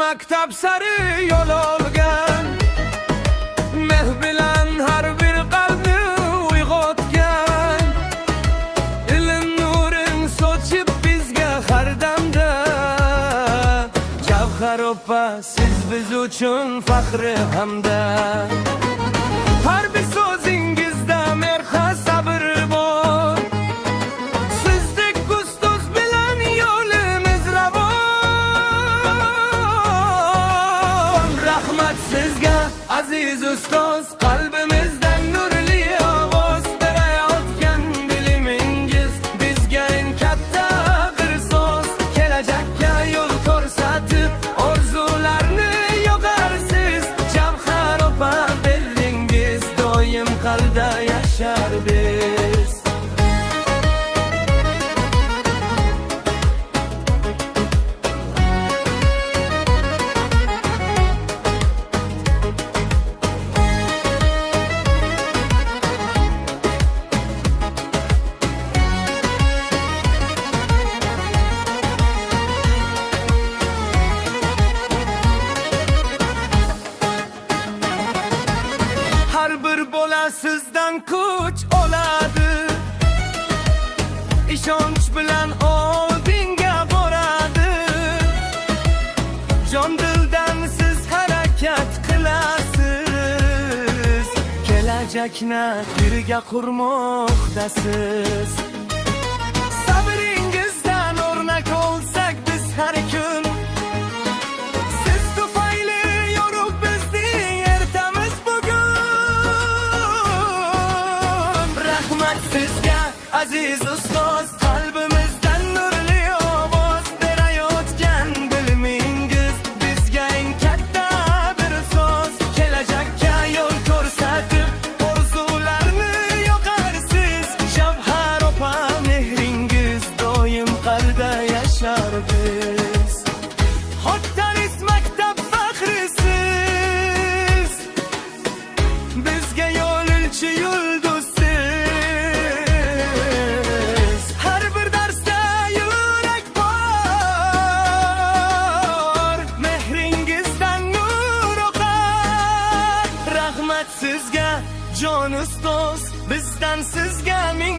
maktab sari yo'l olgan, meh bilan har bir qalbni uyg'otgan, ilm nurin sochib bizga har damda. Javhar opa, siz biz uchun faxri hamda. Har bir so'zingizda mehr sabr bor, sizdek ustoz bilan yo'limiz ravon. Rahmat sizga aziz ustoz, qalbimizdan nurli ovoz berayotgan bilimingiz bizga eng katta bir so'z. Kelajakka yo'l ko'rsatib orzularni yo'g'arsiz. Javhar opa berdingiz, doim qalbda yashar biz. Har bir bola sizdan kuch oladi, ishonch bilan oldinga boradi. Jon dildan siz harakat qilasiz, kelajakni birga qurmoqdasiz. Sabringizdan o'rnak olsak biz har kun, siz tufayli yorug' bizning ertamiz bugun. Rahmat sizga aziz ustoz.